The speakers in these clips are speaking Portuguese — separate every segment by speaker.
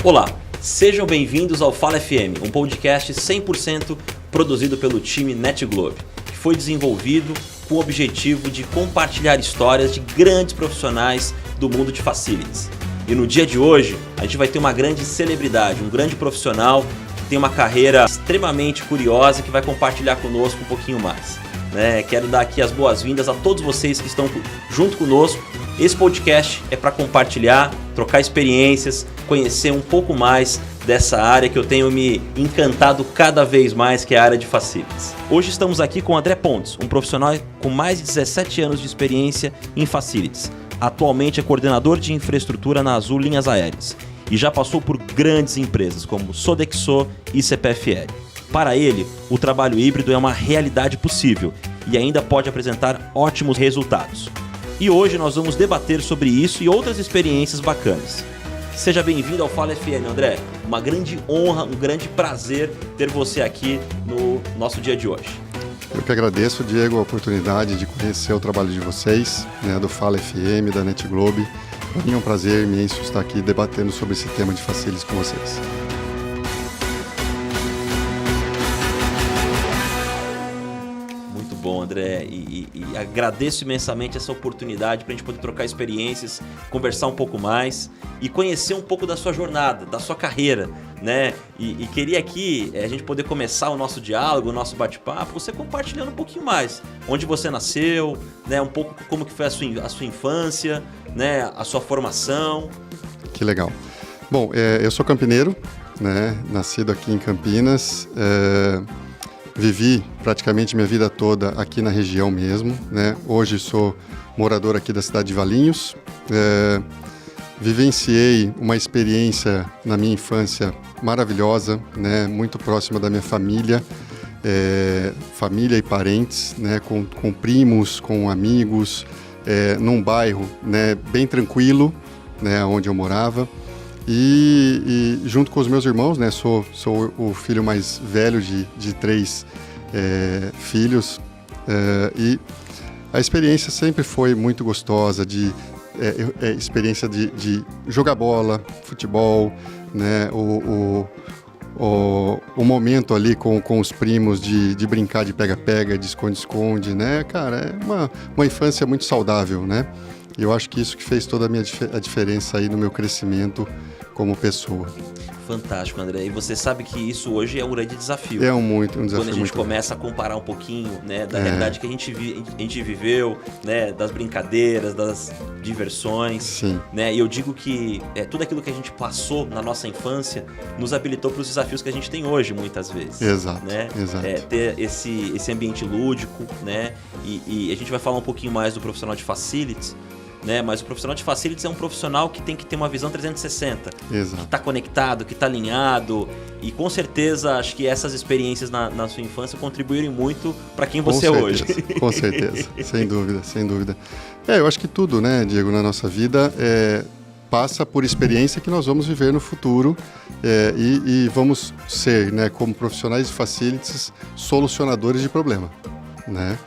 Speaker 1: Olá, sejam bem-vindos ao Fala FM, um podcast 100% produzido pelo time NetGlobe, que foi desenvolvido com o objetivo de compartilhar histórias de grandes profissionais do mundo de facilities. E no dia de hoje, a gente vai ter uma grande celebridade, um grande profissional que tem uma carreira extremamente curiosa que vai compartilhar conosco um pouquinho mais. Quero dar aqui as boas-vindas a todos vocês que estão junto conosco. Esse podcast é para compartilhar, trocar experiências, conhecer um pouco mais dessa área que eu tenho me encantado cada vez mais, que é a área de facilities. Hoje estamos aqui com o André Pontes, um profissional com mais de 17 anos de experiência em facilities. Atualmente é coordenador de infraestrutura na Azul Linhas Aéreas e já passou por grandes empresas como Sodexo e CPFL. Para ele, o trabalho híbrido é uma realidade possível e ainda pode apresentar ótimos resultados. E hoje nós vamos debater sobre isso e outras experiências bacanas. Seja bem-vindo ao Fala FM, André. Uma grande honra, um grande prazer ter você aqui no nosso dia de hoje.
Speaker 2: Eu que agradeço, Diego, a oportunidade de conhecer o trabalho de vocês, do Fala FM, da NetGlobe. Para mim é um prazer imenso estar aqui debatendo sobre esse tema de facilities com vocês.
Speaker 1: Bom, André, e agradeço imensamente essa oportunidade para a gente poder trocar experiências, conversar um pouco mais e conhecer um pouco da sua jornada, da sua carreira, né? E queria aqui a gente poder começar o nosso diálogo, o nosso bate-papo, você compartilhando um pouquinho mais, onde você nasceu, né? Um pouco como que foi a sua infância, né? A sua formação.
Speaker 2: Que legal. Bom, eu sou campineiro, né? Nascido aqui em Campinas. Vivi praticamente minha vida toda aqui na região mesmo, né? Hoje sou morador aqui da cidade de Valinhos. Vivenciei uma experiência na minha infância maravilhosa, né? Muito próxima da minha família, família e parentes, né? Com primos, com amigos, num bairro, né? Bem tranquilo, né? Onde eu morava. E junto com os meus irmãos, né, sou o filho mais velho de 3 filhos, e a experiência sempre foi muito gostosa, experiência de jogar bola, futebol, né, o momento ali com os primos de brincar de pega-pega, de esconde-esconde, né, cara, é uma infância muito saudável, né, e eu acho que isso que fez toda a diferença aí no meu crescimento como pessoa.
Speaker 1: Fantástico, André. E você sabe que isso hoje é um grande desafio.
Speaker 2: É um desafio.
Speaker 1: Quando a gente começa a comparar um pouquinho, né, da realidade que a gente viveu, né, das brincadeiras, das diversões.
Speaker 2: Sim.
Speaker 1: Né, e eu digo que tudo aquilo que a gente passou na nossa infância nos habilitou para os desafios que a gente tem hoje, muitas vezes.
Speaker 2: Exato.
Speaker 1: Né?
Speaker 2: Exato.
Speaker 1: Ter esse ambiente lúdico, né? E a gente vai falar um pouquinho mais do profissional de facilities. Né? Mas o profissional de facilities é um profissional que tem que ter uma visão 360.
Speaker 2: Exato.
Speaker 1: Que está conectado, que está alinhado. E com certeza, acho que essas experiências na sua infância contribuíram muito para quem você é hoje.
Speaker 2: Com certeza, sem dúvida, sem dúvida. Eu acho que tudo, né, Diego, na nossa vida passa por experiência que nós vamos viver no futuro e vamos ser, né, como profissionais de facilities, solucionadores de problema, né?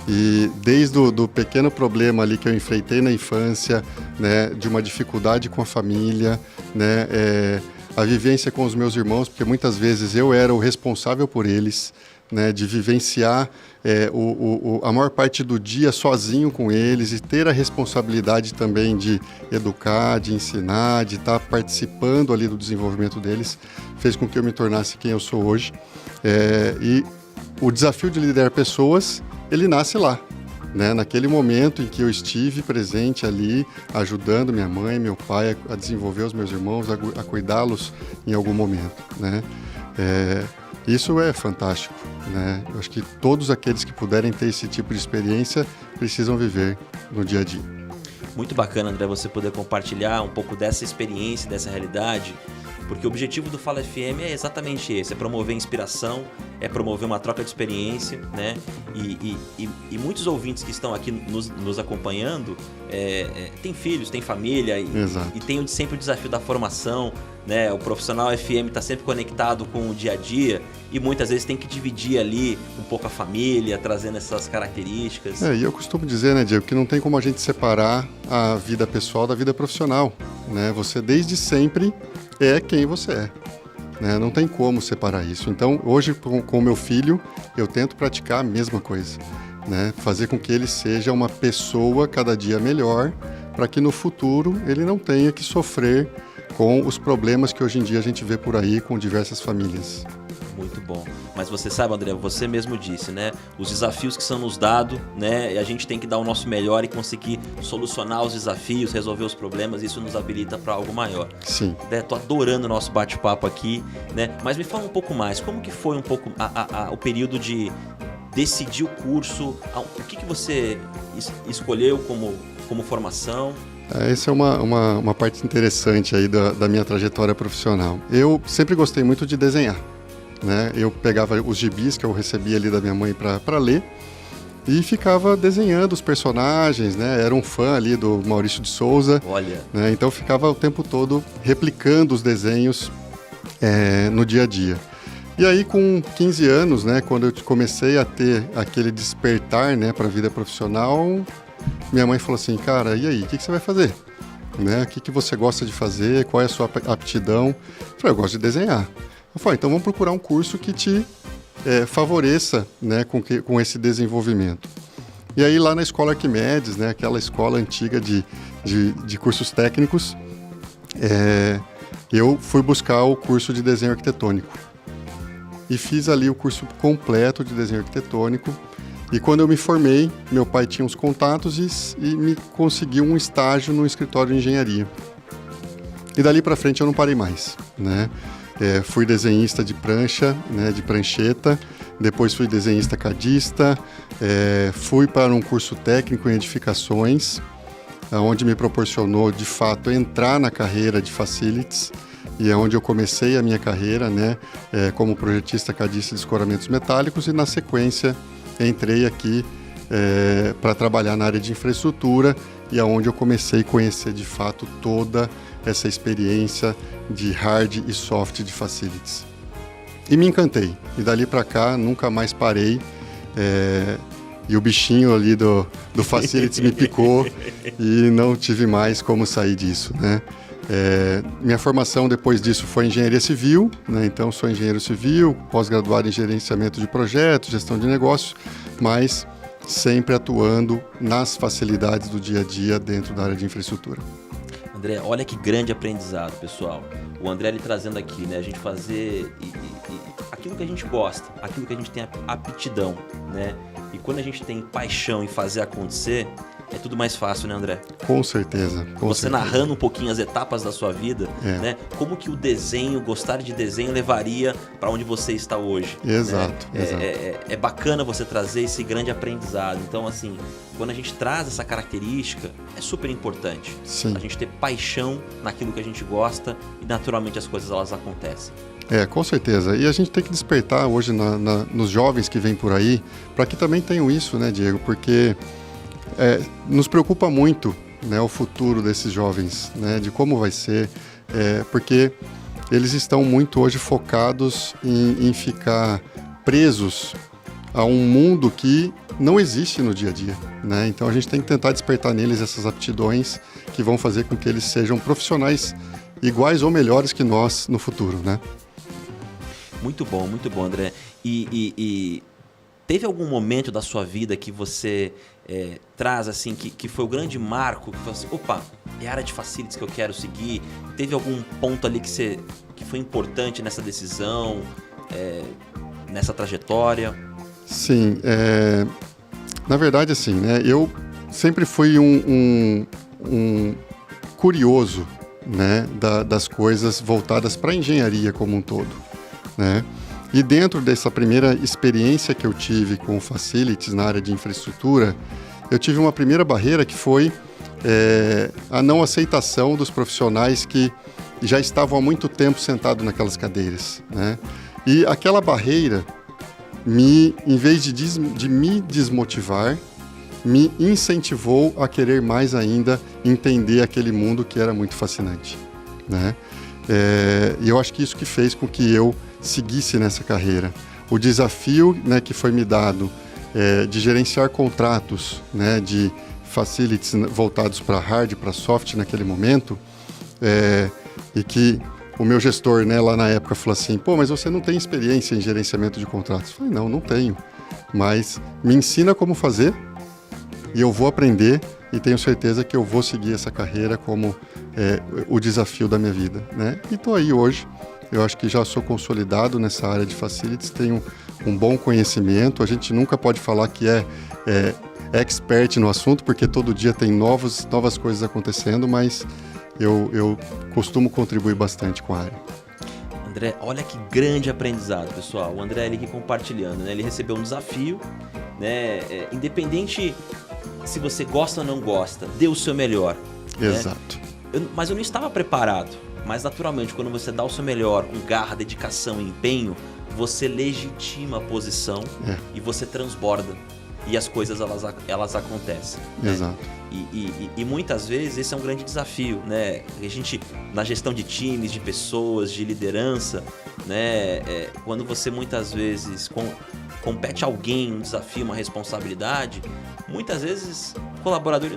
Speaker 2: E desde o pequeno problema ali que eu enfrentei na infância, né, de uma dificuldade com a família, né, a vivência com os meus irmãos, porque muitas vezes eu era o responsável por eles, né, de vivenciar a maior parte do dia sozinho com eles e ter a responsabilidade também de educar, de ensinar, de estar participando ali do desenvolvimento deles, fez com que eu me tornasse quem eu sou hoje. E o desafio de liderar pessoas, ele nasce lá, né? Naquele momento em que eu estive presente ali, ajudando minha mãe, meu pai a desenvolver os meus irmãos, a cuidá-los em algum momento, né? Isso é fantástico, né? Eu acho que todos aqueles que puderem ter esse tipo de experiência precisam viver no dia a dia.
Speaker 1: Muito bacana, André, você poder compartilhar um pouco dessa experiência, dessa realidade, porque o objetivo do Fala FM é exatamente esse, é promover inspiração, é promover uma troca de experiência, né? E muitos ouvintes que estão aqui nos acompanhando têm filhos, têm família e tem sempre o desafio da formação, né? O profissional FM está sempre conectado com o dia a dia e muitas vezes tem que dividir ali um pouco a família, trazendo essas características.
Speaker 2: E eu costumo dizer, né, Diego, que não tem como a gente separar a vida pessoal da vida profissional, né? Você desde sempre é quem você é, né? Não tem como separar isso. Então, hoje com o meu filho, eu tento praticar a mesma coisa, né? Fazer com que ele seja uma pessoa cada dia melhor, para que no futuro ele não tenha que sofrer com os problemas que hoje em dia a gente vê por aí com diversas famílias.
Speaker 1: Muito bom. Mas você sabe, André, você mesmo disse, né? Os desafios que são nos dados, né? E a gente tem que dar o nosso melhor e conseguir solucionar os desafios, resolver os problemas. Isso nos habilita para algo maior.
Speaker 2: Sim.
Speaker 1: Tô adorando o nosso bate-papo aqui, né? Mas me fala um pouco mais. Como que foi um pouco o período de decidir o curso? O que você escolheu como formação?
Speaker 2: Essa é uma parte interessante aí da minha trajetória profissional. Eu sempre gostei muito de desenhar, né? Eu pegava os gibis que eu recebia ali da minha mãe para ler e ficava desenhando os personagens, né? Era um fã ali do Maurício de Souza.
Speaker 1: Olha.
Speaker 2: Né? Então ficava o tempo todo replicando os desenhos no dia a dia. E aí com 15 anos, né, quando eu comecei a ter aquele despertar, né, para a vida profissional, minha mãe falou assim, cara, e aí, o que você vai fazer? Né? O que você gosta de fazer? Qual é a sua aptidão? Eu falei, eu gosto de desenhar. Eu falei, então vamos procurar um curso que te favoreça, né, com esse desenvolvimento. E aí lá na Escola Arquimedes, né, aquela escola antiga de cursos técnicos, eu fui buscar o curso de desenho arquitetônico. E fiz ali o curso completo de desenho arquitetônico. E quando eu me formei, meu pai tinha uns contatos e me conseguiu um estágio no escritório de engenharia. E dali para frente eu não parei mais, né? Fui desenhista de prancha, né, de prancheta, depois fui desenhista cadista, fui para um curso técnico em edificações, onde me proporcionou, de fato, entrar na carreira de facilities, e é onde eu comecei a minha carreira, né, como projetista cadista de escoramentos metálicos, e na sequência entrei aqui para trabalhar na área de infraestrutura, e é onde eu comecei a conhecer, de fato, toda essa experiência de hard e soft de facilities. E me encantei, e dali para cá nunca mais parei, e o bichinho ali do facilities me picou e não tive mais como sair disso, né? Minha formação depois disso foi engenharia civil, né? Então sou engenheiro civil, pós-graduado em gerenciamento de projetos, gestão de negócios, mas sempre atuando nas facilidades do dia a dia dentro da área de infraestrutura.
Speaker 1: André, olha que grande aprendizado, pessoal. O André ele trazendo aqui, né? A gente fazer aquilo que a gente gosta, aquilo que a gente tem aptidão, né? E quando a gente tem paixão em fazer acontecer, é tudo mais fácil, né, André?
Speaker 2: Com certeza.
Speaker 1: Você narrando um pouquinho as etapas da sua vida, né? Como que o desenho, gostar de desenho, levaria para onde você está hoje.
Speaker 2: Exato,
Speaker 1: né?
Speaker 2: exato.
Speaker 1: É bacana você trazer esse grande aprendizado. Então, assim, quando a gente traz essa característica, é super importante.
Speaker 2: Sim.
Speaker 1: A gente ter paixão naquilo que a gente gosta e, naturalmente, as coisas elas acontecem.
Speaker 2: Com certeza. E a gente tem que despertar hoje nos jovens que vêm por aí, para que também tenham isso, né, Diego? Porque nos preocupa muito, né, o futuro desses jovens, né, de como vai ser, porque eles estão muito hoje focados em ficar presos a um mundo que não existe no dia a dia, né? Então a gente tem que tentar despertar neles essas aptidões que vão fazer com que eles sejam profissionais iguais ou melhores que nós no futuro, né?
Speaker 1: Muito bom, André. E teve algum momento da sua vida que você traz assim, que foi o grande marco, que você, opa, é a área de facilities que eu quero seguir? Teve algum ponto ali que foi importante nessa decisão, nessa trajetória?
Speaker 2: Sim, na verdade assim, né, eu sempre fui um curioso, né, das coisas voltadas para a engenharia como um todo, né? E dentro dessa primeira experiência que eu tive com facilities na área de infraestrutura, eu tive uma primeira barreira que foi a não aceitação dos profissionais que já estavam há muito tempo sentados naquelas cadeiras, né? E aquela barreira em vez de me desmotivar, me incentivou a querer mais ainda entender aquele mundo que era muito fascinante, né? E eu acho que isso que fez com que eu seguisse nessa carreira. O desafio, né, que foi me dado de gerenciar contratos, né, de facilities voltados para hard e para soft naquele momento, e que o meu gestor, né, lá na época falou assim, pô, mas você não tem experiência em gerenciamento de contratos. Eu falei, não tenho, mas me ensina como fazer e eu vou aprender e tenho certeza que eu vou seguir essa carreira como o desafio da minha vida, né? E estou aí hoje, eu acho que já sou consolidado nessa área de facilities, tenho um bom conhecimento, a gente nunca pode falar que é expert no assunto, porque todo dia tem novas coisas acontecendo, mas eu costumo contribuir bastante com a área.
Speaker 1: André, olha que grande aprendizado, pessoal. O André ali aqui compartilhando, né? Ele recebeu um desafio, né? Independente se você gosta ou não gosta, dê o seu melhor.
Speaker 2: Exato.
Speaker 1: Né? Mas eu não estava preparado. Mas naturalmente, quando você dá o seu melhor, com garra, dedicação e empenho, você legitima a posição e você transborda. E as coisas elas acontecem.
Speaker 2: Exato.
Speaker 1: Né? E muitas vezes esse é um grande desafio, né? A gente, na gestão de times, de pessoas, de liderança, né? Quando você muitas vezes compete a alguém um desafio, uma responsabilidade, muitas vezes o colaborador,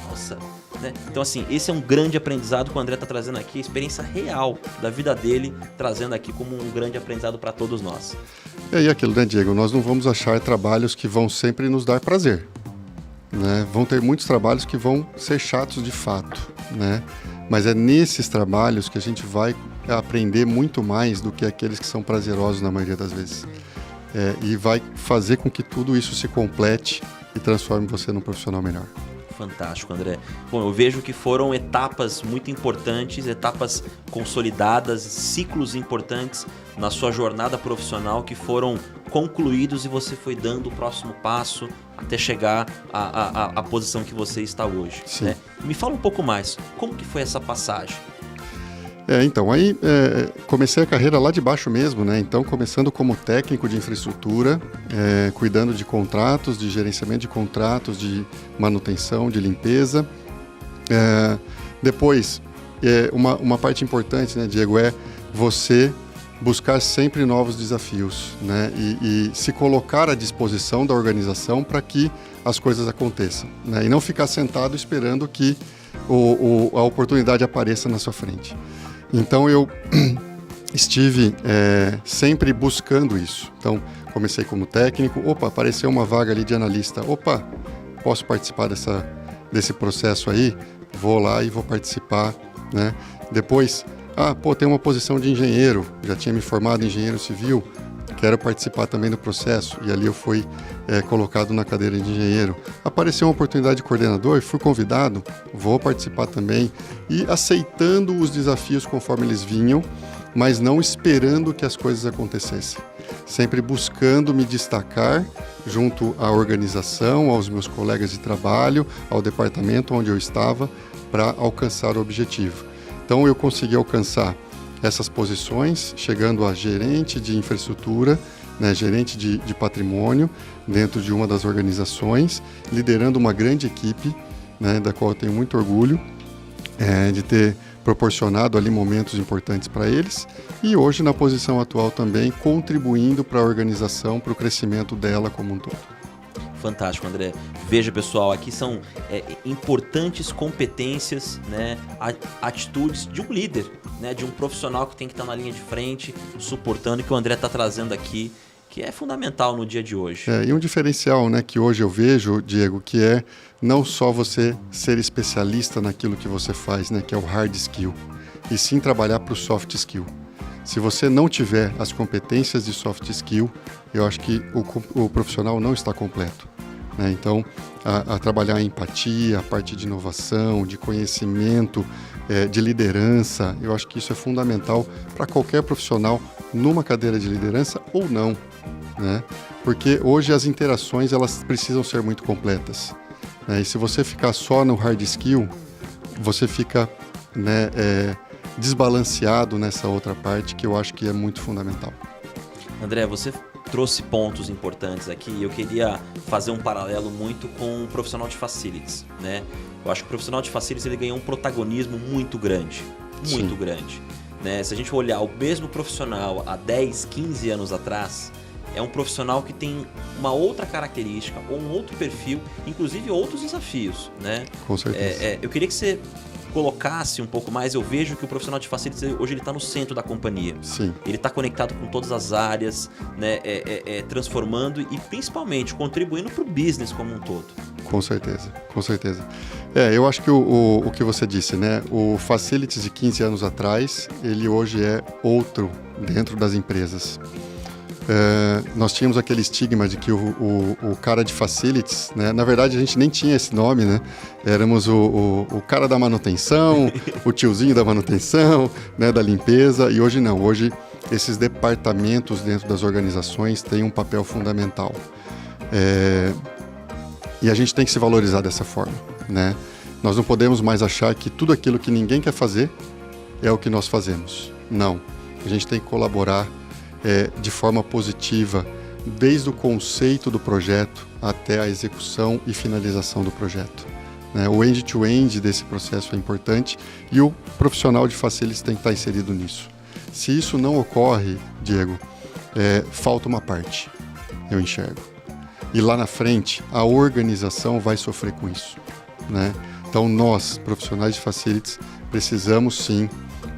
Speaker 1: nossa, né? Então assim, esse é um grande aprendizado que o André está trazendo aqui, a experiência real da vida dele, trazendo aqui como um grande aprendizado para todos nós.
Speaker 2: E aquilo, né, Diego? Nós não vamos achar trabalhos que vão sempre nos dar prazer, né? Vão ter muitos trabalhos que vão ser chatos de fato, né? Mas é nesses trabalhos que a gente vai aprender muito mais do que aqueles que são prazerosos na maioria das vezes. E vai fazer com que tudo isso se complete e transforme você num profissional melhor.
Speaker 1: Fantástico, André. Bom, eu vejo que foram etapas muito importantes, etapas consolidadas, ciclos importantes na sua jornada profissional que foram concluídos e você foi dando o próximo passo até chegar à posição que você está hoje.
Speaker 2: Sim.
Speaker 1: Né? Me fala um pouco mais, como que foi essa passagem?
Speaker 2: Então, aí comecei a carreira lá de baixo mesmo, né? Então, começando como técnico de infraestrutura, cuidando de contratos, de gerenciamento de contratos, de manutenção, de limpeza. Depois, uma parte importante, né, Diego, é você buscar sempre novos desafios, né? E se colocar à disposição da organização para que as coisas aconteçam, né? E não ficar sentado esperando que a oportunidade apareça na sua frente. Então eu estive sempre buscando isso. Então comecei como técnico, apareceu uma vaga ali de analista, posso participar desse processo aí? Vou lá e vou participar, né? Depois, tem uma posição de engenheiro, já tinha me formado em engenheiro civil, quero participar também do processo, e ali eu fui colocado na cadeira de engenheiro. Apareceu uma oportunidade de coordenador, fui convidado, vou participar também, e aceitando os desafios conforme eles vinham, mas não esperando que as coisas acontecessem. Sempre buscando me destacar junto à organização, aos meus colegas de trabalho, ao departamento onde eu estava, para alcançar o objetivo. Então eu consegui alcançar essas posições, chegando a gerente de infraestrutura, né, gerente de patrimônio, dentro de uma das organizações, liderando uma grande equipe, né, da qual eu tenho muito orgulho de ter proporcionado ali momentos importantes para eles, e hoje na posição atual também contribuindo para a organização, para o crescimento dela como um todo.
Speaker 1: Fantástico, André. Veja, pessoal, aqui são importantes competências, né, atitudes de um líder, né, de um profissional que tem que estar na linha de frente, suportando, que o André está trazendo aqui, que é fundamental no dia de hoje.
Speaker 2: E um diferencial, né, que hoje eu vejo, Diego, que é não só você ser especialista naquilo que você faz, né, que é o hard skill, e sim trabalhar para o soft skill. Se você não tiver as competências de soft skill, eu acho que o profissional não está completo, né? Então, a trabalhar a empatia, a parte de inovação, de conhecimento, de liderança, eu acho que isso é fundamental para qualquer profissional numa cadeira de liderança ou não, né? Porque hoje as interações elas precisam ser muito completas, né? E se você ficar só no hard skill, você fica, né, desbalanceado nessa outra parte que eu acho que é muito fundamental.
Speaker 1: André, você trouxe pontos importantes aqui e eu queria fazer um paralelo muito com o profissional de facilities, né? Eu acho que o profissional de facilities ele ganhou um protagonismo muito grande, muito grande, né? Se a gente olhar o mesmo profissional há 10, 15 anos atrás, é um profissional que tem uma outra característica ou um outro perfil, inclusive outros desafios, né?
Speaker 2: Com certeza.
Speaker 1: Eu queria que você colocasse um pouco mais. Eu vejo que o profissional de facilities hoje ele está no centro da companhia.
Speaker 2: Sim.
Speaker 1: Ele está conectado com todas as áreas, né? Transformando e principalmente contribuindo para o business como um todo.
Speaker 2: Com certeza, com certeza. Eu acho que o que você disse, né? O facilities de 15 anos atrás, ele hoje é outro dentro das empresas. Nós tínhamos aquele estigma de que o cara de facilities, né? Na verdade a gente nem tinha esse nome, né? Éramos o cara da manutenção, o tiozinho da manutenção, né? Da limpeza, e hoje não. Hoje esses departamentos dentro das organizações têm um papel fundamental. E a gente tem que se valorizar dessa forma, né? Nós não podemos mais achar que tudo aquilo que ninguém quer fazer é o que nós fazemos. Não. A gente tem que colaborar de forma positiva, desde o conceito do projeto até a execução e finalização do projeto, né? O end-to-end desse processo é importante e o profissional de facilities tem que estar inserido nisso. Se isso não ocorre, Diego, falta uma parte, eu enxergo. E lá na frente, a organização vai sofrer com isso, né? Então nós, profissionais de facilities, precisamos sim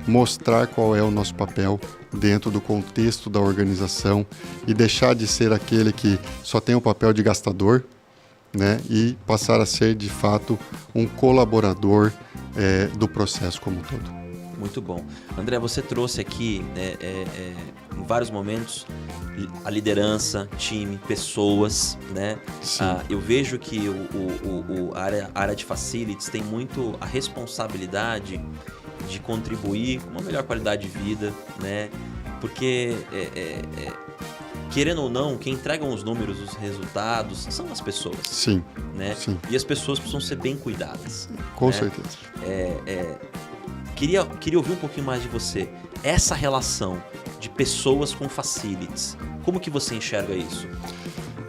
Speaker 2: mostrar qual é o nosso papel dentro do contexto da organização e deixar de ser aquele que só tem o papel de gastador, né, e passar a ser, de fato, um colaborador do processo como um todo.
Speaker 1: Muito bom. André, você trouxe aqui, em vários momentos, a liderança, time, pessoas, né? Eu vejo que a área de facilities tem muito a responsabilidade de contribuir com uma melhor qualidade de vida, né? Porque, querendo ou não, quem entrega os números, os resultados, são as pessoas.
Speaker 2: Sim,
Speaker 1: né?
Speaker 2: Sim.
Speaker 1: E as pessoas precisam ser bem cuidadas.
Speaker 2: Com certeza.
Speaker 1: Queria ouvir um pouquinho mais de você. Essa relação de pessoas com facilities, como que você enxerga isso?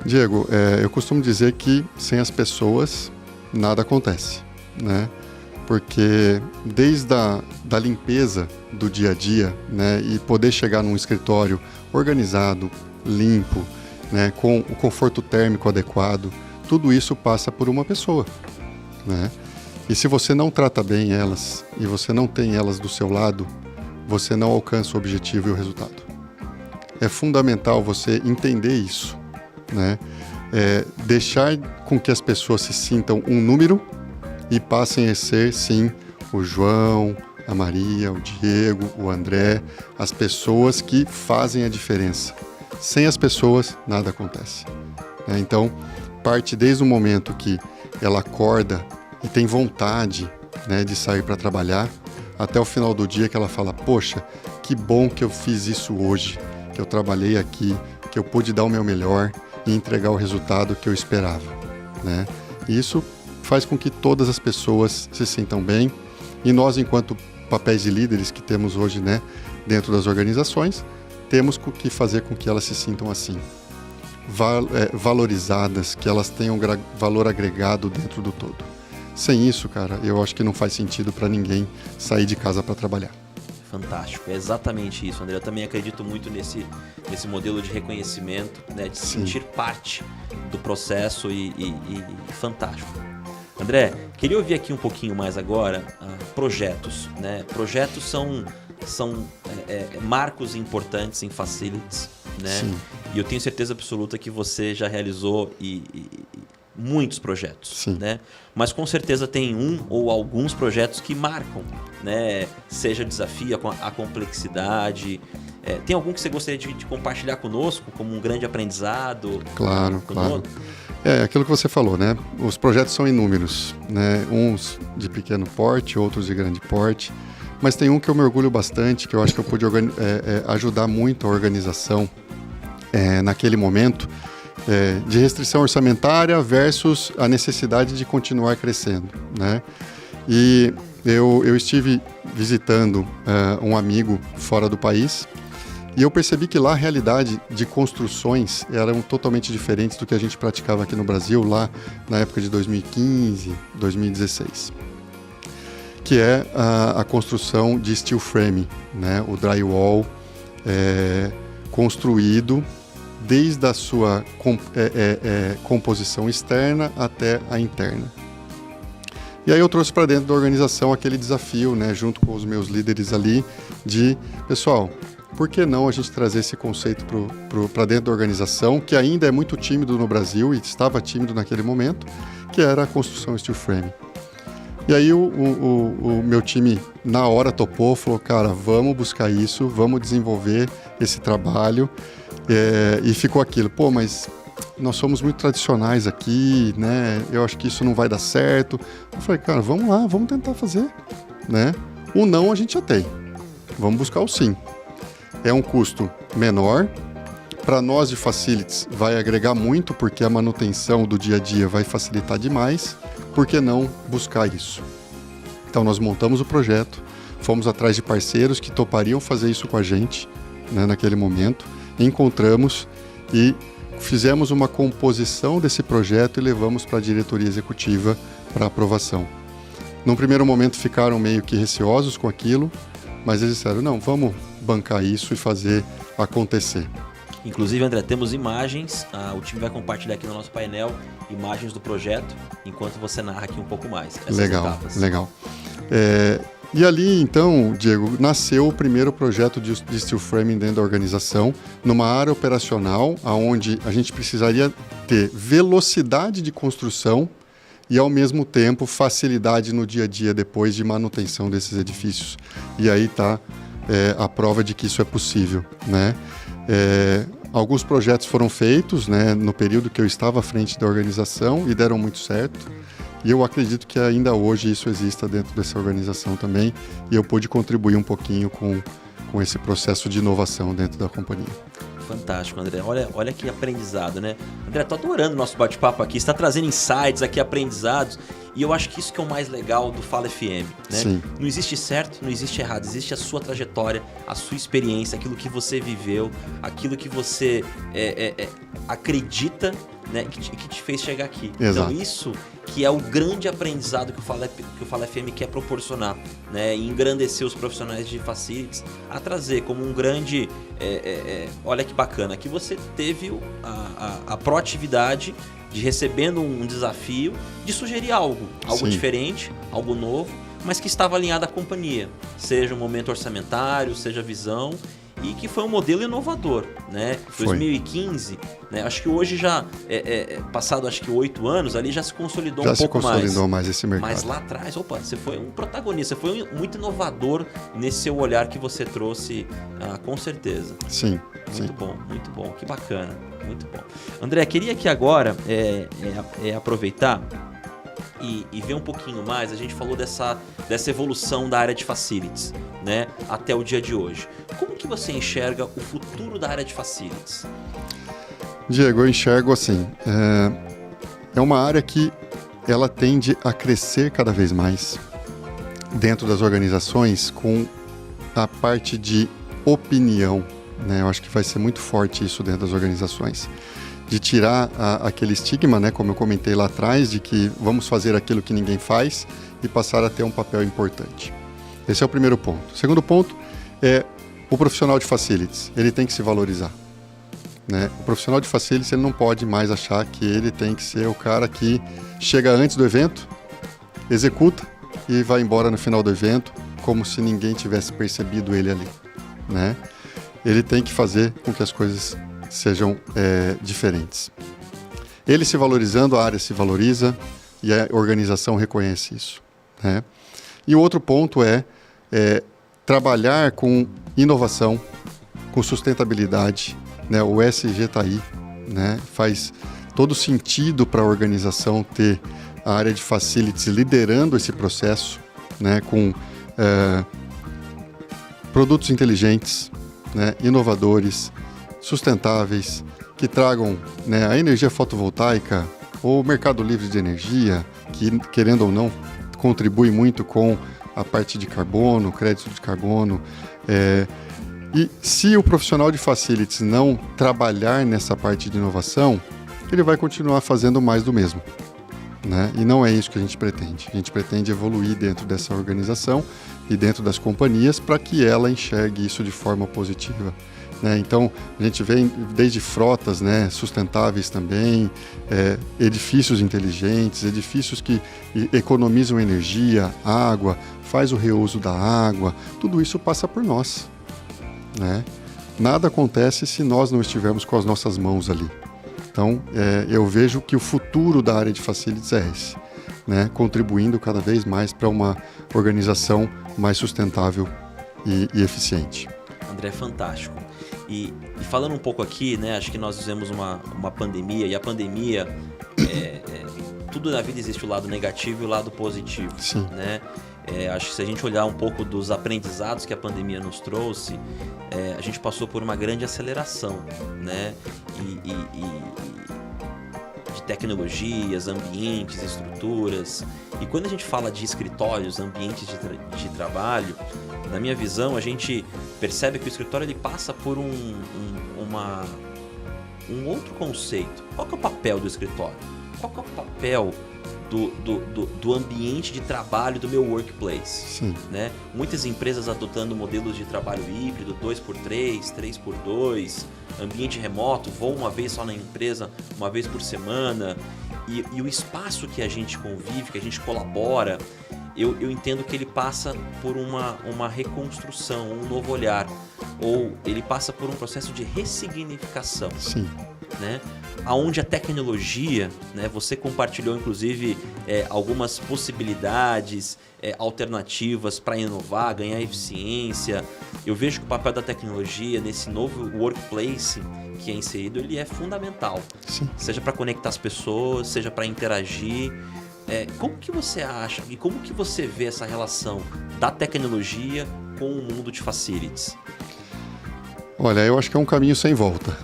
Speaker 2: Diego, eu costumo dizer que sem as pessoas nada acontece, né? Porque desde da limpeza do dia a dia, né, e poder chegar num escritório organizado, limpo, né, com o conforto térmico adequado, tudo isso passa por uma pessoa, né? E se você não trata bem elas e você não tem elas do seu lado, você não alcança o objetivo e o resultado. É fundamental você entender isso, né? Deixar com que as pessoas se sintam um número e passem a ser, sim, o João, a Maria, o Diego, o André, as pessoas que fazem a diferença. Sem as pessoas, nada acontece. Então, parte desde o momento que ela acorda e tem vontade, né, de sair para trabalhar, até o final do dia que ela fala, poxa, que bom que eu fiz isso hoje, que eu trabalhei aqui, que eu pude dar o meu melhor e entregar o resultado que eu esperava, né? E isso faz com que todas as pessoas se sintam bem e nós, enquanto papéis de líderes que temos hoje, né, dentro das organizações, temos que fazer com que elas se sintam assim, valorizadas, que elas tenham valor agregado dentro do todo. Sem isso, cara, eu acho que não faz sentido para ninguém sair de casa para trabalhar.
Speaker 1: Fantástico, é exatamente isso, André. Eu também acredito muito nesse modelo de reconhecimento, né, de se sentir parte do processo e fantástico. André, queria ouvir aqui um pouquinho mais agora projetos, né? Projetos são marcos importantes em facilities, né?
Speaker 2: Sim.
Speaker 1: E eu tenho certeza absoluta que você já realizou muitos projetos, né? Mas com certeza tem um ou alguns projetos que marcam, né? Seja desafio, a complexidade. Tem algum que você gostaria de compartilhar conosco como um grande aprendizado?
Speaker 2: Claro. Aquilo que você falou, né? Os projetos são inúmeros, né? Uns de pequeno porte, outros de grande porte. Mas tem um que eu me orgulho bastante, que eu acho que eu pude ajudar muito a organização naquele momento, de restrição orçamentária versus a necessidade de continuar crescendo, né? E eu estive visitando um amigo fora do país E eu percebi que lá a realidade de construções eram totalmente diferentes do que a gente praticava aqui no Brasil, lá na época de 2015, 2016. Que é a construção de steel frame, né? O drywall construído desde a sua composição externa até a interna. E aí eu trouxe para dentro da organização aquele desafio, né, junto com os meus líderes ali, de, pessoal, por que não a gente trazer esse conceito para dentro da organização, que ainda é muito tímido no Brasil e estava tímido naquele momento, que era a construção steel frame. E aí o meu time na hora topou, falou, cara, vamos buscar isso, vamos desenvolver esse trabalho, e ficou aquilo, pô, mas nós somos muito tradicionais aqui, né? Eu acho que isso não vai dar certo. Eu falei, cara, vamos lá, vamos tentar fazer, né? O não a gente já tem, vamos buscar o sim. É um custo menor, para nós de facilities vai agregar muito, porque a manutenção do dia a dia vai facilitar demais, por que não buscar isso? Então nós montamos o projeto, fomos atrás de parceiros que topariam fazer isso com a gente, né, naquele momento, encontramos e fizemos uma composição desse projeto e levamos para a diretoria executiva para aprovação. Num primeiro momento ficaram meio que receosos com aquilo, mas eles disseram, não, vamos bancar isso e fazer acontecer.
Speaker 1: Inclusive, André, temos imagens, o time vai compartilhar aqui no nosso painel imagens do projeto, enquanto você narra aqui um pouco mais essas etapas.
Speaker 2: Legal. E ali, então, Diego, nasceu o primeiro projeto de steel framing dentro da organização, numa área operacional, onde a gente precisaria ter velocidade de construção e, ao mesmo tempo, facilidade no dia a dia depois de manutenção desses edifícios. E aí está a prova de que isso é possível, né? Alguns projetos foram feitos, né, no período que eu estava à frente da organização e deram muito certo. E eu acredito que ainda hoje isso exista dentro dessa organização também. E eu pude contribuir um pouquinho com esse processo de inovação dentro da companhia.
Speaker 1: Fantástico, André. Olha que aprendizado, né? André, tô adorando o nosso bate-papo aqui. Você está trazendo insights aqui, aprendizados. E eu acho que isso que é o mais legal do Fala FM, né?
Speaker 2: Sim.
Speaker 1: Não existe certo, não existe errado. Existe a sua trajetória, a sua experiência, aquilo que você viveu, aquilo que você acredita, né, que te fez chegar aqui.
Speaker 2: Exato.
Speaker 1: Então isso que é o grande aprendizado que o Fala FM quer proporcionar, né, e engrandecer os profissionais de facilities a trazer como um grande... olha que bacana, que você teve a proatividade de, recebendo um desafio, de sugerir algo
Speaker 2: Sim.
Speaker 1: diferente, algo novo, mas que estava alinhado à companhia, seja o momento orçamentário, seja a visão, e que foi um modelo inovador, né?
Speaker 2: Foi.
Speaker 1: 2015, né? Acho que hoje já, passado acho que 8 anos, ali já se consolidou
Speaker 2: Já
Speaker 1: um pouco mais.
Speaker 2: Já se consolidou mais esse mercado.
Speaker 1: Mas lá atrás, você foi um protagonista, você foi muito inovador nesse seu olhar que você trouxe, com certeza.
Speaker 2: Sim.
Speaker 1: Muito bom, que bacana, muito bom. André, queria que agora aproveitar e ver um pouquinho mais. A gente falou dessa evolução da área de facilities, né, até o dia de hoje. Como que você enxerga o futuro da área de facilities?
Speaker 2: Diego, eu enxergo assim, é uma área que ela tende a crescer cada vez mais dentro das organizações com a parte de opinião, né? Eu acho que vai ser muito forte isso dentro das organizações. De tirar aquele estigma, né, como eu comentei lá atrás, de que vamos fazer aquilo que ninguém faz e passar a ter um papel importante. Esse é o primeiro ponto. O segundo ponto é o profissional de facilities. Ele tem que se valorizar, né? O profissional de facilities, ele não pode mais achar que ele tem que ser o cara que chega antes do evento, executa e vai embora no final do evento, como se ninguém tivesse percebido ele ali, né? Ele tem que fazer com que as coisas sejam diferentes. Ele se valorizando, a área se valoriza e a organização reconhece isso, né? E o outro ponto é trabalhar com inovação, com sustentabilidade, né? O ESG está aí, né? Faz todo sentido para a organização ter a área de facilities liderando esse processo, né? Com produtos inteligentes, né? Inovadores, sustentáveis, que tragam, né, a energia fotovoltaica ou o mercado livre de energia, que, querendo ou não, contribui muito com a parte de carbono, crédito de carbono, E se o profissional de facilities não trabalhar nessa parte de inovação, ele vai continuar fazendo mais do mesmo, né? E não é isso que a gente pretende. A gente pretende evoluir dentro dessa organização e dentro das companhias para que ela enxergue isso de forma positiva, né? Então, a gente vê desde frotas, né, sustentáveis também, edifícios inteligentes, edifícios que economizam energia, água, faz o reuso da água, tudo isso passa por nós, né? Nada acontece se nós não estivermos com as nossas mãos ali. Então, eu vejo que o futuro da área de facilities é esse, né? Contribuindo cada vez mais para uma organização mais sustentável e eficiente.
Speaker 1: André, é fantástico. E falando um pouco aqui, né, acho que nós vivemos uma pandemia, e a pandemia, tudo na vida existe o lado negativo e o lado positivo.
Speaker 2: Sim.
Speaker 1: Né? Acho que se a gente olhar um pouco dos aprendizados que a pandemia nos trouxe, a gente passou por uma grande aceleração, né? De tecnologias, ambientes, estruturas. E quando a gente fala de escritórios, ambientes de trabalho, na minha visão, a gente percebe que o escritório ele passa por um outro conceito. Qual que é o papel do escritório? Qual que é o papel do ambiente de trabalho do meu workplace?
Speaker 2: Sim.
Speaker 1: Né? Muitas empresas adotando modelos de trabalho híbrido, 2x3, 3x2, ambiente remoto, vou uma vez só na empresa, uma vez por semana. E o espaço que a gente convive, que a gente colabora, eu entendo que ele passa por uma reconstrução, um novo olhar. Ou ele passa por um processo de ressignificação.
Speaker 2: Sim.
Speaker 1: Né? Onde a tecnologia, né, você compartilhou inclusive algumas possibilidades alternativas para inovar, ganhar eficiência. Eu vejo que o papel da tecnologia nesse novo workplace que é inserido, ele é fundamental.
Speaker 2: Sim.
Speaker 1: Seja para conectar as pessoas, seja para interagir. Como que você acha e como que você vê essa relação da tecnologia com o mundo de facilities?
Speaker 2: Olha, eu acho que é um caminho sem volta,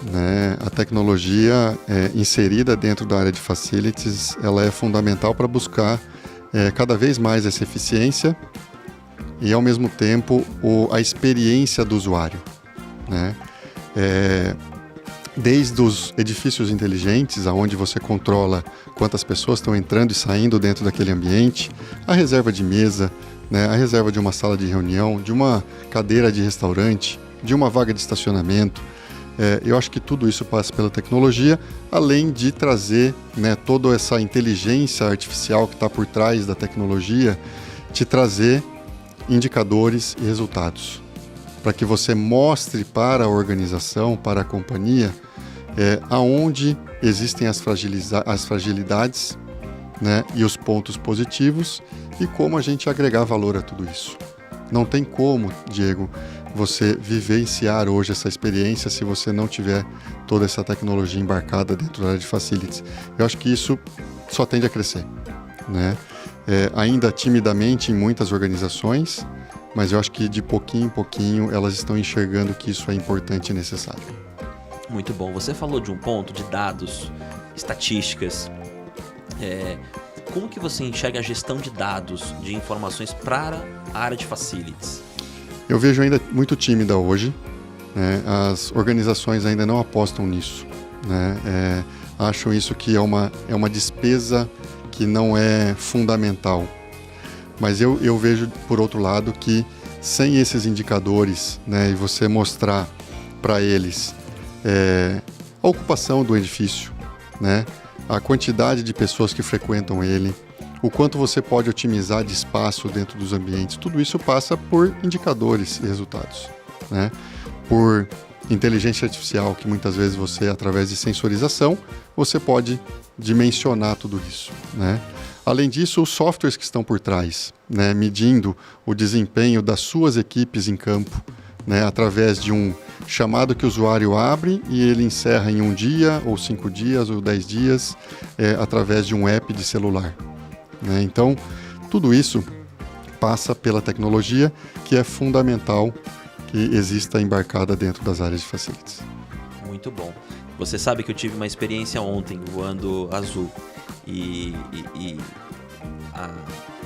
Speaker 2: né? A tecnologia inserida dentro da área de facilities, ela é fundamental para buscar cada vez mais essa eficiência e, ao mesmo tempo, a experiência do usuário, né? Desde os edifícios inteligentes, onde você controla quantas pessoas estão entrando e saindo dentro daquele ambiente, a reserva de mesa, né? A reserva de uma sala de reunião, de uma cadeira de restaurante, de uma vaga de estacionamento. Eu acho que tudo isso passa pela tecnologia, além de trazer, né, toda essa inteligência artificial que está por trás da tecnologia, te trazer indicadores e resultados, para que você mostre para a organização, para a companhia, aonde existem as fragilidades, né, e os pontos positivos e como a gente agregar valor a tudo isso. Não tem como, Diego, você vivenciar hoje essa experiência se você não tiver toda essa tecnologia embarcada dentro da área de facilities. Eu acho que isso só tende a crescer, né? Ainda timidamente em muitas organizações, mas eu acho que de pouquinho em pouquinho elas estão enxergando que isso é importante e necessário.
Speaker 1: Muito bom. Você falou de um ponto de dados, estatísticas. Como que você enxerga a gestão de dados, de informações para a área de facilities?
Speaker 2: Eu vejo ainda muito tímida hoje, né? As organizações ainda não apostam nisso, né? Acham isso que é uma despesa que não é fundamental. Mas eu vejo, por outro lado, que sem esses indicadores, né, e você mostrar para eles a ocupação do edifício, né, a quantidade de pessoas que frequentam ele, o quanto você pode otimizar de espaço dentro dos ambientes, tudo isso passa por indicadores e resultados, né? Por inteligência artificial, que muitas vezes você, através de sensorização, você pode dimensionar tudo isso, né? Além disso, os softwares que estão por trás, né, medindo o desempenho das suas equipes em campo, né, através de um chamado que o usuário abre e ele encerra em 1 dia, ou 5 dias, ou 10 dias, através de um app de celular, né? Então, tudo isso passa pela tecnologia, que é fundamental que exista embarcada dentro das áreas de facilities.
Speaker 1: Muito bom. Você sabe que eu tive uma experiência ontem voando Azul. E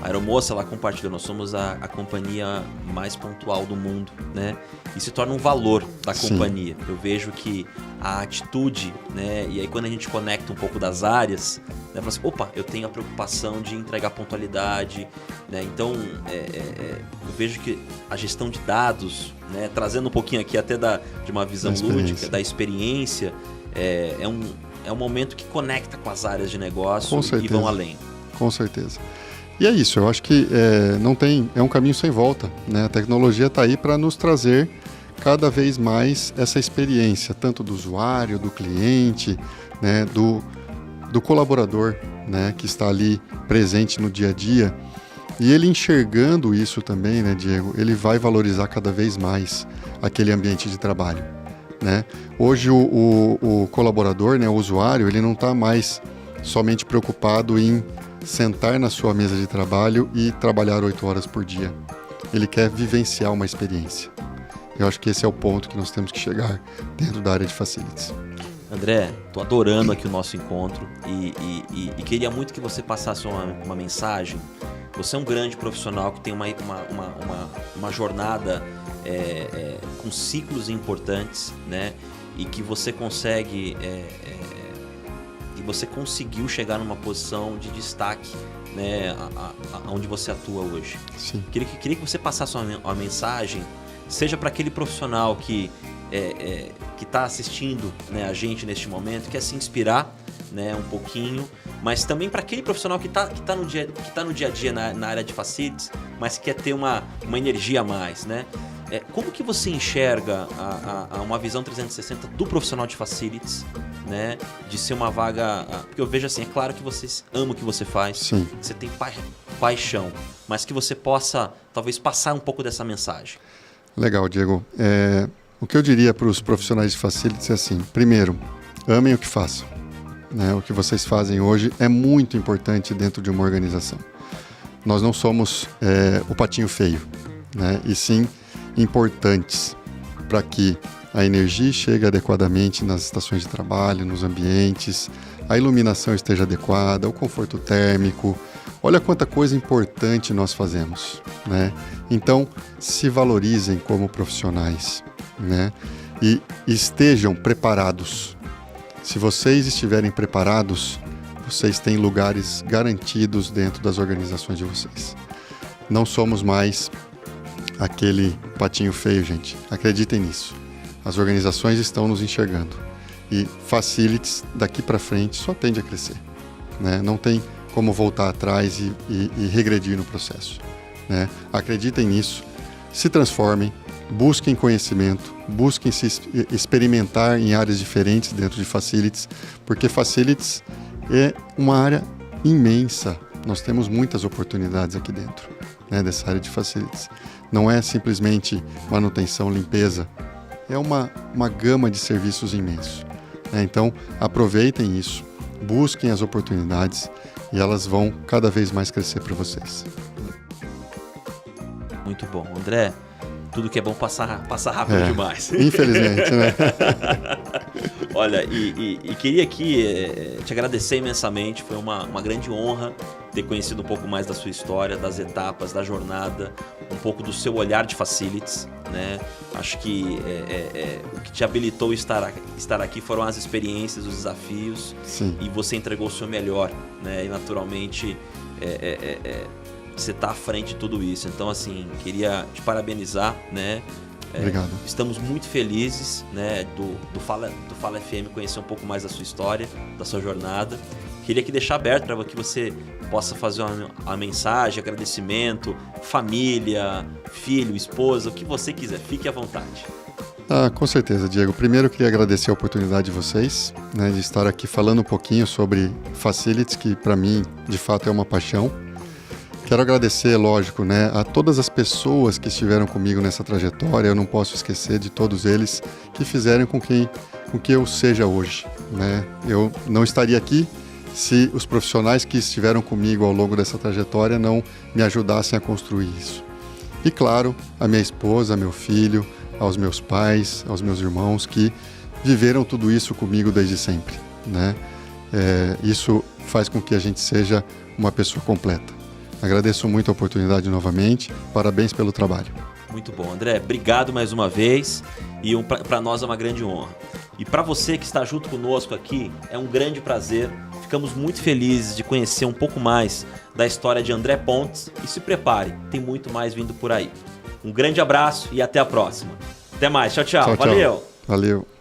Speaker 1: A Aeromoça, ela compartilhou, nós somos a companhia mais pontual do mundo, né? E se torna um valor da companhia. Eu vejo que a atitude, né? E aí quando a gente conecta um pouco das áreas, né? Fala assim, opa, eu tenho a preocupação de entregar pontualidade, né? Então, eu vejo que a gestão de dados, né? Trazendo um pouquinho aqui até de uma visão lúdica, da experiência, é um momento que conecta com as áreas de negócio e vão além.
Speaker 2: Com certeza. E é isso, eu acho que é um caminho sem volta, né? A tecnologia está aí para nos trazer cada vez mais essa experiência, tanto do usuário, do cliente, né? do colaborador, né? Que está ali presente no dia a dia. E ele enxergando isso também, né, Diego, ele vai valorizar cada vez mais aquele ambiente de trabalho, né? Hoje o colaborador, né, o usuário, ele não está mais somente preocupado em sentar na sua mesa de trabalho e trabalhar 8 horas por dia. Ele quer vivenciar uma experiência. Eu acho que esse é o ponto que nós temos que chegar dentro da área de facilities.
Speaker 1: André, estou adorando aqui o nosso encontro e queria muito que você passasse uma mensagem. Você é um grande profissional que tem uma jornada com ciclos importantes, né? E que você consegue... e você conseguiu chegar numa posição de destaque, né, onde você atua hoje.
Speaker 2: Sim.
Speaker 1: Queria que você passasse uma mensagem, seja para aquele profissional que está assistindo, né, a gente neste momento, quer se inspirar, né, um pouquinho, mas também para aquele profissional que tá no dia a dia na área de facilities, mas quer ter uma energia a mais, né? Como que você enxerga uma visão 360 do profissional de facilities, né? De ser uma vaga... Porque eu vejo assim, é claro que você ama o que você faz,
Speaker 2: Sim.
Speaker 1: Você tem paixão, mas que você possa talvez passar um pouco dessa mensagem.
Speaker 2: Legal, Diego. O que eu diria para os profissionais de facilities é assim, primeiro, amem o que façam, né? O que vocês fazem hoje é muito importante dentro de uma organização. Nós não somos o patinho feio, né? E sim importantes para que a energia chegue adequadamente nas estações de trabalho, nos ambientes, a iluminação esteja adequada, o conforto térmico. Olha quanta coisa importante nós fazemos, né? Então, se valorizem como profissionais, né? E estejam preparados. Se vocês estiverem preparados, vocês têm lugares garantidos dentro das organizações de vocês. Não somos mais aquele patinho feio, gente. Acreditem nisso. As organizações estão nos enxergando. E facilities, daqui para frente, só tende a crescer, né? Não tem como voltar atrás e regredir no processo, né? Acreditem nisso, se transformem, busquem conhecimento, busquem se experimentar em áreas diferentes dentro de facilities, porque facilities é uma área imensa. Nós temos muitas oportunidades aqui dentro, né, dessa área de facilities. Não é simplesmente manutenção, limpeza, é uma gama de serviços imenso, né? Então, aproveitem isso, busquem as oportunidades e elas vão cada vez mais crescer para vocês.
Speaker 1: Muito bom. André, tudo que é bom passa rápido demais.
Speaker 2: Infelizmente, né?
Speaker 1: Olha, e queria aqui te agradecer imensamente, foi uma grande honra ter conhecido um pouco mais da sua história, das etapas, da jornada, um pouco do seu olhar de facilities, né? Acho que o que te habilitou estar aqui foram as experiências, os desafios.
Speaker 2: Sim.
Speaker 1: E você entregou o seu melhor, né? E naturalmente você está à frente de tudo isso. Então, assim, queria te parabenizar, né?
Speaker 2: Obrigado.
Speaker 1: Estamos muito felizes, né, do Fala FM conhecer um pouco mais da sua história, da sua jornada. Queria aqui deixar aberto para que você possa fazer uma mensagem, agradecimento, família, filho, esposa, o que você quiser. Fique à vontade.
Speaker 2: Com certeza, Diego. Primeiro, eu queria agradecer a oportunidade de vocês, né, de estar aqui falando um pouquinho sobre facilities, que para mim, de fato, é uma paixão. Quero agradecer, lógico, né, a todas as pessoas que estiveram comigo nessa trajetória. Eu não posso esquecer de todos eles que fizeram com que eu seja hoje, né? Eu não estaria aqui se os profissionais que estiveram comigo ao longo dessa trajetória não me ajudassem a construir isso. E, claro, a minha esposa, meu filho, aos meus pais, aos meus irmãos que viveram tudo isso comigo desde sempre, né? Isso faz com que a gente seja uma pessoa completa. Agradeço muito a oportunidade novamente. Parabéns pelo trabalho.
Speaker 1: Muito bom, André. Obrigado mais uma vez e para nós é uma grande honra. E para você que está junto conosco aqui, é um grande prazer. Ficamos muito felizes de conhecer um pouco mais da história de André Pontes e se prepare, tem muito mais vindo por aí. Um grande abraço e até a próxima. Até mais, tchau, tchau.
Speaker 2: Tchau, tchau.
Speaker 1: Valeu!
Speaker 2: Valeu!